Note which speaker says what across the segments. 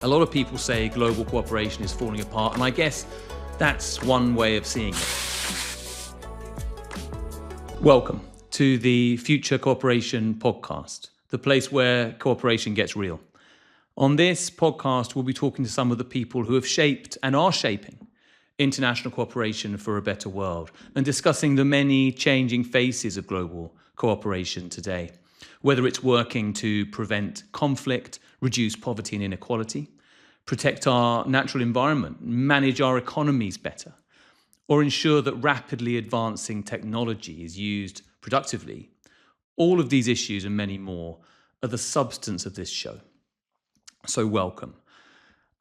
Speaker 1: A lot of people say global cooperation is falling apart, and I guess that's one way of seeing it. Welcome to the Future Cooperation podcast, the place where cooperation gets real. On this podcast, we'll be talking to some of the people who have shaped and are shaping international cooperation for a better world and discussing the many changing faces of global cooperation today. Whether it's working to prevent conflict, reduce poverty and inequality, protect our natural environment, manage our economies better, or ensure that rapidly advancing technology is used productively, all of these issues and many more are the substance of this show. So welcome.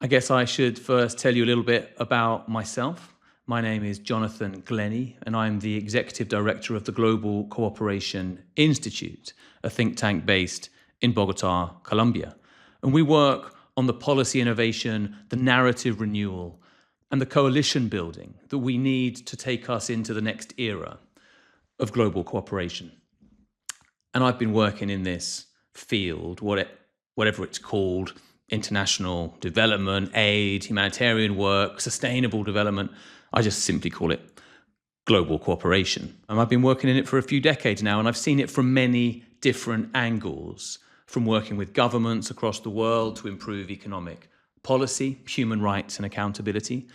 Speaker 1: I guess I should first tell you a little bit about myself. My name is Jonathan Glennie, and I'm the Executive Director of the Global Cooperation Institute, a think tank based in Bogota, Colombia. And we work on the policy innovation, the narrative renewal, and the coalition building that we need to take us into the next era of global cooperation. And I've been working in this field, whatever it's called, international development, aid, humanitarian work, sustainable development. I just simply call it global cooperation. And I've been working in it for a few decades now, and I've seen it from many different angles, from working with governments across the world to improve economic policy, human rights and accountability,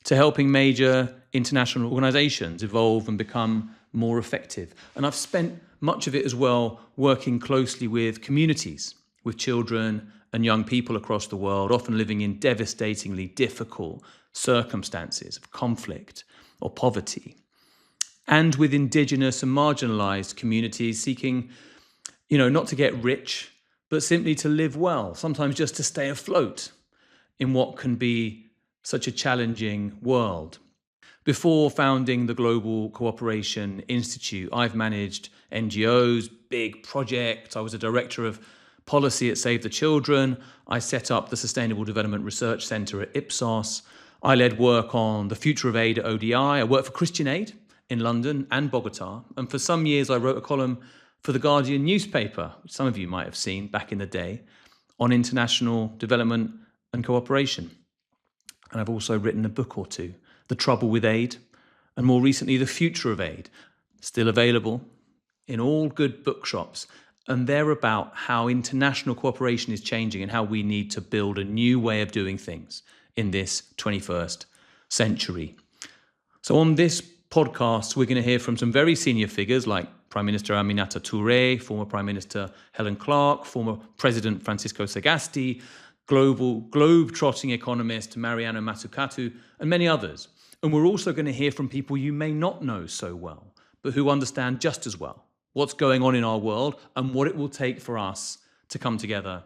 Speaker 1: to helping major international organizations evolve and become more effective. And I've spent much of it as well working closely with communities, with children and young people across the world, often living in devastatingly difficult circumstances of conflict or poverty, and with indigenous and marginalized communities seeking, not to get rich, but simply to live well, sometimes just to stay afloat in what can be such a challenging world. Before founding the Global Cooperation Institute, I've managed NGOs, big projects. I was a director of policy at Save the Children. I set up the Sustainable Development Research Centre at Ipsos. I led work on the future of aid at ODI. I worked for Christian Aid in London and Bogota. And for some years, I wrote a column for the Guardian newspaper, which some of you might have seen back in the day, on international development and cooperation. And I've also written a book or two, The Trouble with Aid, and more recently, The Future of Aid, still available in all good bookshops. And they're about how international cooperation is changing and how we need to build a new way of doing things in this 21st century. So on this podcast, we're going to hear from some very senior figures like Prime Minister Aminata Touré, former Prime Minister Helen Clark, former President Francisco Sagasti, globe-trotting economist Mariana Mazzucato, and many others. And we're also going to hear from people you may not know so well, but who understand just as well what's going on in our world and what it will take for us to come together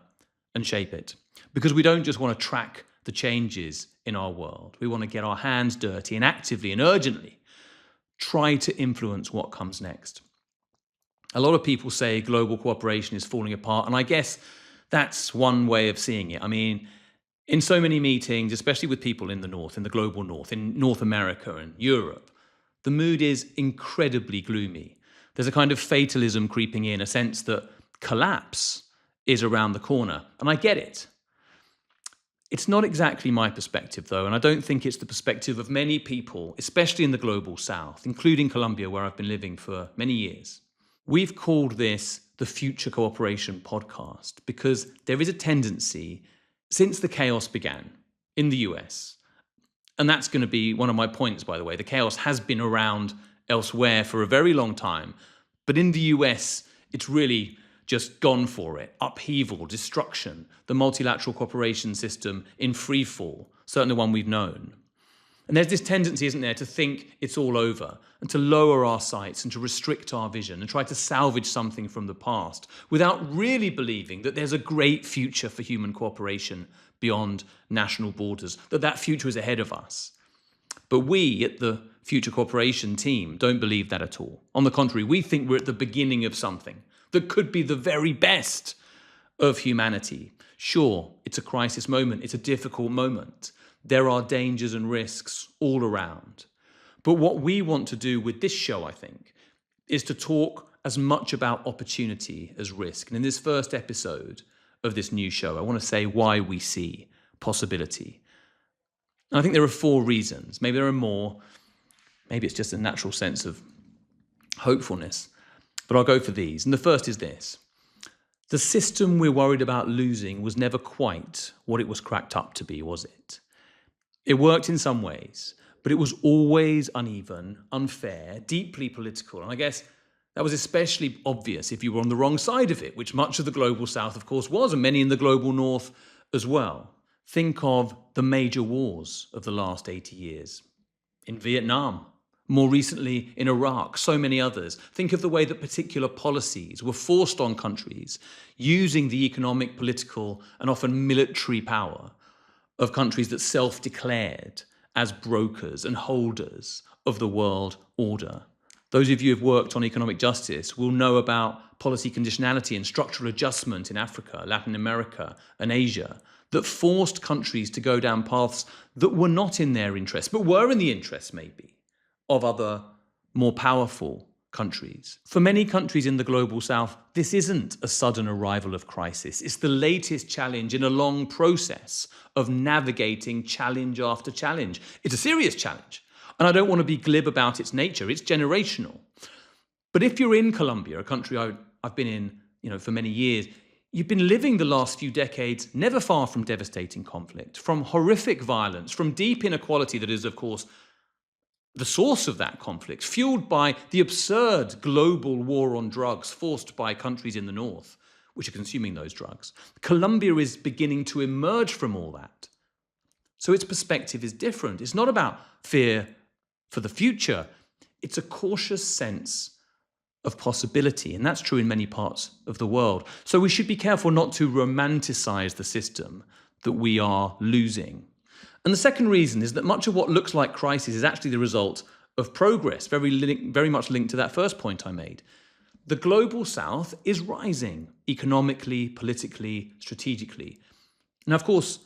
Speaker 1: and shape it. Because we don't just want to track the changes in our world. We want to get our hands dirty and actively and urgently try to influence what comes next. A lot of people say global cooperation is falling apart, and I guess that's one way of seeing it. I mean, in so many meetings, especially with people in the North, in the global North, in North America and Europe, the mood is incredibly gloomy. There's a kind of fatalism creeping in, a sense that collapse is around the corner. And I get it. It's not exactly my perspective, though, and I don't think it's the perspective of many people, especially in the global South, including Colombia, where I've been living for many years. We've called this the Future Cooperation podcast because there is a tendency, since the chaos began in the US, and that's going to be one of my points, by the way, the chaos has been around elsewhere for a very long time, but in the US, it's really just gone for it. Upheaval, destruction, the multilateral cooperation system in free fall, certainly the one we've known. And there's this tendency, isn't there, to think it's all over and to lower our sights and to restrict our vision and try to salvage something from the past without really believing that there's a great future for human cooperation beyond national borders, that future is ahead of us. But we at the Future Cooperation team don't believe that at all. On the contrary, we think we're at the beginning of something that could be the very best of humanity. Sure, it's a crisis moment. It's a difficult moment. There are dangers and risks all around. But what we want to do with this show, I think, is to talk as much about opportunity as risk. And in this first episode of this new show, I want to say why we see possibility. And I think there are 4 reasons. Maybe there are more. Maybe it's just a natural sense of hopefulness. But I'll go for these. And the first is this. The system we're worried about losing was never quite what it was cracked up to be, was it? It worked in some ways, but it was always uneven, unfair, deeply political. And I guess that was especially obvious if you were on the wrong side of it, which much of the global south, of course, was, and many in the global north as well. Think of the major wars of the last 80 years. In Vietnam, more recently in Iraq, so many others. Think of the way that particular policies were forced on countries using the economic, political, and often military power of countries that self-declared as brokers and holders of the world order. Those of you who have worked on economic justice will know about policy conditionality and structural adjustment in Africa, Latin America, and Asia that forced countries to go down paths that were not in their interest, but were in the interest, maybe, of other more powerful countries. For many countries in the global south, this isn't a sudden arrival of crisis. It's the latest challenge in a long process of navigating challenge after challenge. It's a serious challenge. And I don't want to be glib about its nature. It's generational. But if you're in Colombia, a country I've been in, for many years, you've been living the last few decades never far from devastating conflict, from horrific violence, from deep inequality that is, of course, the source of that conflict, fueled by the absurd global war on drugs forced by countries in the north, which are consuming those drugs. Colombia is beginning to emerge from all that. So its perspective is different. It's not about fear for the future. It's a cautious sense of possibility, and that's true in many parts of the world. So we should be careful not to romanticize the system that we are losing. And the second reason is that much of what looks like crisis is actually the result of progress, very much linked to that first point I made. The global south is rising economically, politically, strategically. Now, of course,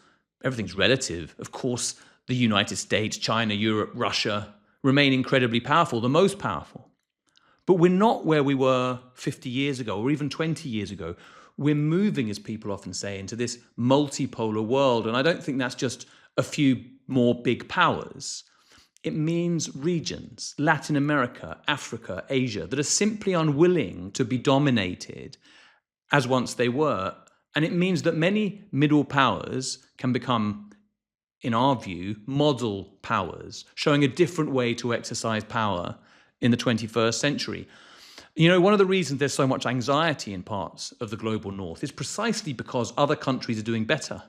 Speaker 1: everything's relative. Of course, the United States, China, Europe, Russia remain incredibly powerful, the most powerful. But we're not where we were 50 years ago or even 20 years ago. We're moving, as people often say, into this multipolar world. And I don't think that's just a few more big powers. It means regions, Latin America, Africa, Asia, that are simply unwilling to be dominated as once they were. And it means that many middle powers can become, in our view, model powers, showing a different way to exercise power in the 21st century. One of the reasons there's so much anxiety in parts of the global north is precisely because other countries are doing better.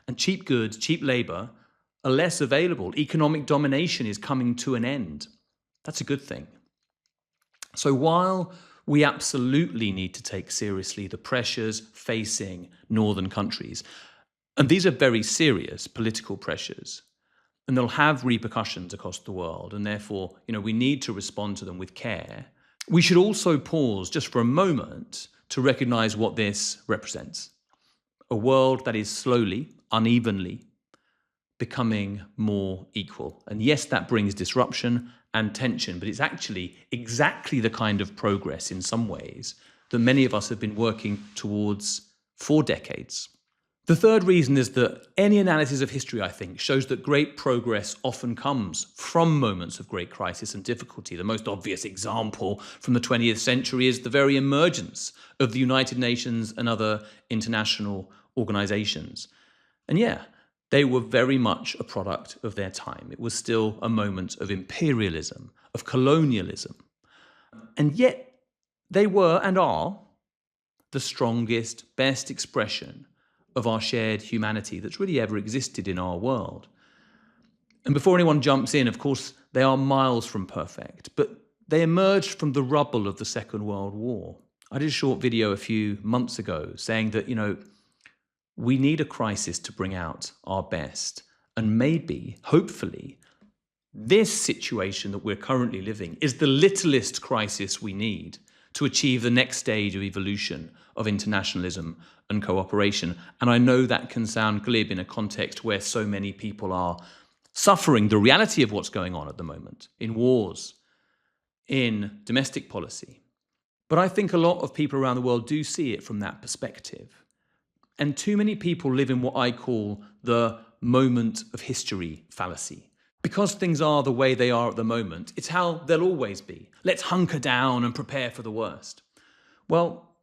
Speaker 1: And cheap goods, cheap labor are less available. Economic domination is coming to an end. That's a good thing. So while we absolutely need to take seriously the pressures facing northern countries, and these are very serious political pressures, and they'll have repercussions across the world, and therefore, we need to respond to them with care. We should also pause just for a moment to recognize what this represents. A world that is slowly, unevenly, becoming more equal. And yes, that brings disruption and tension, but it's actually exactly the kind of progress in some ways that many of us have been working towards for decades. The third reason is that any analysis of history, I think, shows that great progress often comes from moments of great crisis and difficulty. The most obvious example from the 20th century is the very emergence of the United Nations and other international organizations. And yeah, they were very much a product of their time. It was still a moment of imperialism, of colonialism. And yet they were and are the strongest, best expression of our shared humanity that's really ever existed in our world. And before anyone jumps in, of course, they are miles from perfect, but they emerged from the rubble of the Second World War. I did a short video a few months ago saying that, we need a crisis to bring out our best. And maybe, hopefully, this situation that we're currently living is the littlest crisis we need to achieve the next stage of evolution of internationalism and cooperation. And I know that can sound glib in a context where so many people are suffering the reality of what's going on at the moment, in wars, in domestic policy. But I think a lot of people around the world do see it from that perspective. And too many people live in what I call the moment of history fallacy. Because things are the way they are at the moment, it's how they'll always be. Let's hunker down and prepare for the worst. Well,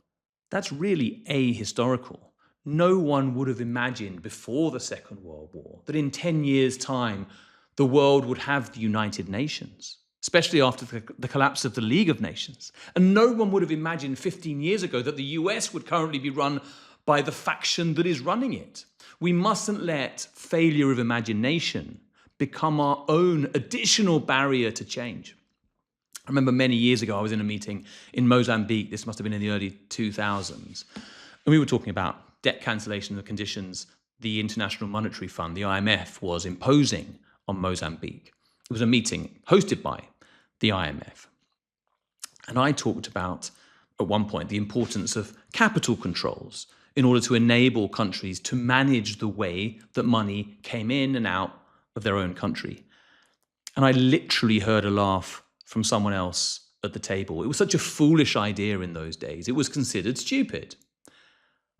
Speaker 1: that's really ahistorical. No one would have imagined before the Second World War that in 10 years' time, the world would have the United Nations, especially after the collapse of the League of Nations. And no one would have imagined 15 years ago that the US would currently be run by the faction that is running it. We mustn't let failure of imagination become our own additional barrier to change. I remember many years ago, I was in a meeting in Mozambique. This must have been in the early 2000s. And we were talking about debt cancellation, the conditions the International Monetary Fund, the IMF, was imposing on Mozambique. It was a meeting hosted by the IMF. And I talked about, at one point, the importance of capital controls in order to enable countries to manage the way that money came in and out of their own country. And I literally heard a laugh from someone else at the table. It was such a foolish idea in those days. It was considered stupid.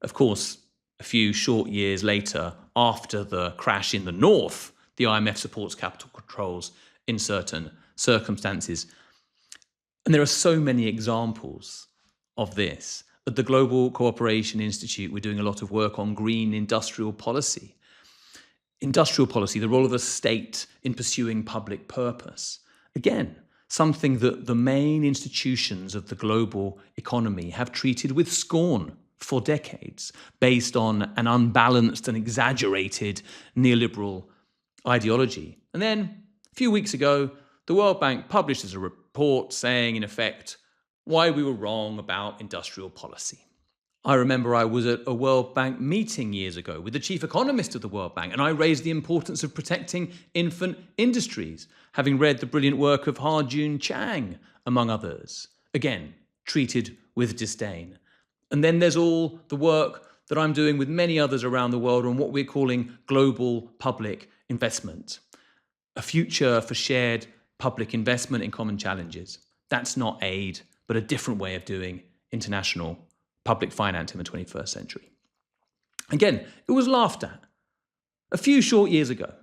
Speaker 1: Of course, a few short years later, after the crash in the north, the IMF supports capital controls in certain circumstances. And there are so many examples of this. At the Global Cooperation Institute, we're doing a lot of work on green industrial policy. Industrial policy, the role of the state in pursuing public purpose. Again, something that the main institutions of the global economy have treated with scorn for decades, based on an unbalanced and exaggerated neoliberal ideology. And then, a few weeks ago, the World Bank published a report saying, in effect, why we were wrong about industrial policy. I remember I was at a World Bank meeting years ago with the chief economist of the World Bank, and I raised the importance of protecting infant industries, having read the brilliant work of Ha-Joon Chang, among others. Again, treated with disdain. And then there's all the work that I'm doing with many others around the world on what we're calling global public investment. A future for shared public investment in common challenges. That's not aid, but a different way of doing international public finance in the 21st century. Again, it was laughed at a few short years ago.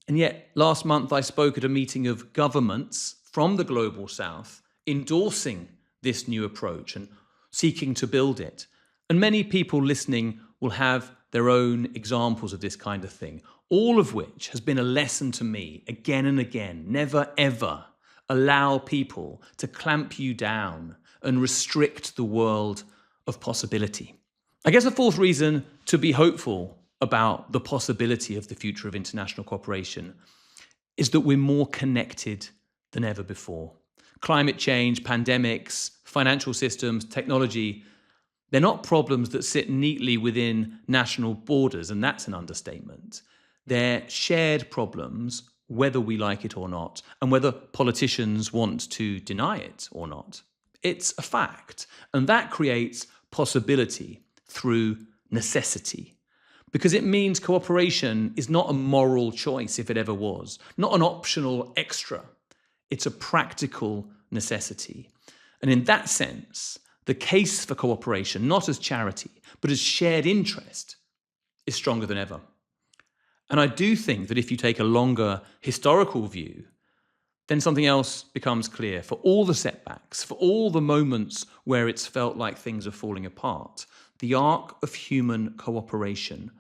Speaker 1: And yet, last month I spoke at a meeting of governments from the Global South endorsing this new approach and seeking to build it. And many people listening will have their own examples of this kind of thing, all of which has been a lesson to me again and again. Never, ever allow people to clamp you down and restrict the world of possibility. I guess a fourth reason to be hopeful about the possibility of the future of international cooperation is that we're more connected than ever before. Climate change, pandemics, financial systems, technology, they're not problems that sit neatly within national borders, and that's an understatement. They're shared problems, whether we like it or not, and whether politicians want to deny it or not. It's a fact, and that creates possibility through necessity. Because it means cooperation is not a moral choice, if it ever was, not an optional extra. It's a practical necessity. And in that sense, the case for cooperation, not as charity, but as shared interest, is stronger than ever. And I do think that if you take a longer historical view, then something else becomes clear. For all the setbacks, for all the moments where it's felt like things are falling apart, the arc of human cooperation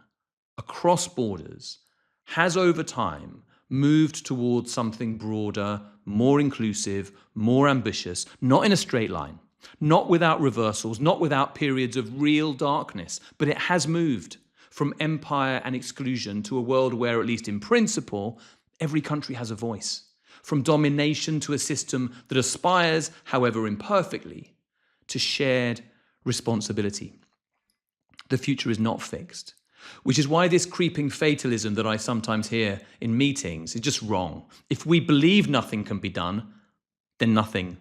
Speaker 1: across borders has over time moved towards something broader, more inclusive, more ambitious, not in a straight line, not without reversals, not without periods of real darkness, but it has moved from empire and exclusion to a world where, at least in principle, every country has a voice. From domination to a system that aspires, however imperfectly, to shared responsibility. The future is not fixed, which is why this creeping fatalism that I sometimes hear in meetings is just wrong. If we believe nothing can be done, then nothing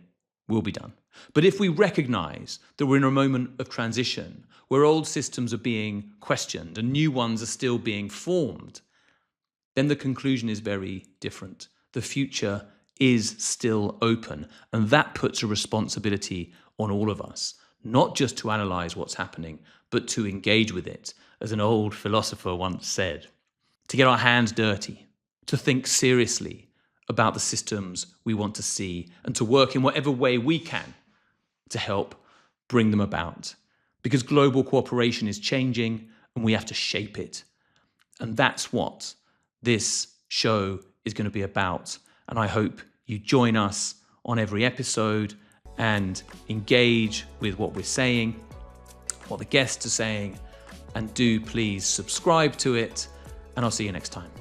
Speaker 1: will be done. But if we recognize that we're in a moment of transition, where old systems are being questioned and new ones are still being formed, then the conclusion is very different. The future is still open, and that puts a responsibility on all of us, not just to analyze what's happening, but to engage with it, as an old philosopher once said. to get our hands dirty, to think seriously about the systems we want to see, and to work in whatever way we can to help bring them about. Because global cooperation is changing and we have to shape it. And that's what this show is going to be about. And I hope you join us on every episode and engage with what we're saying, what the guests are saying, and do please subscribe to it. And I'll see you next time.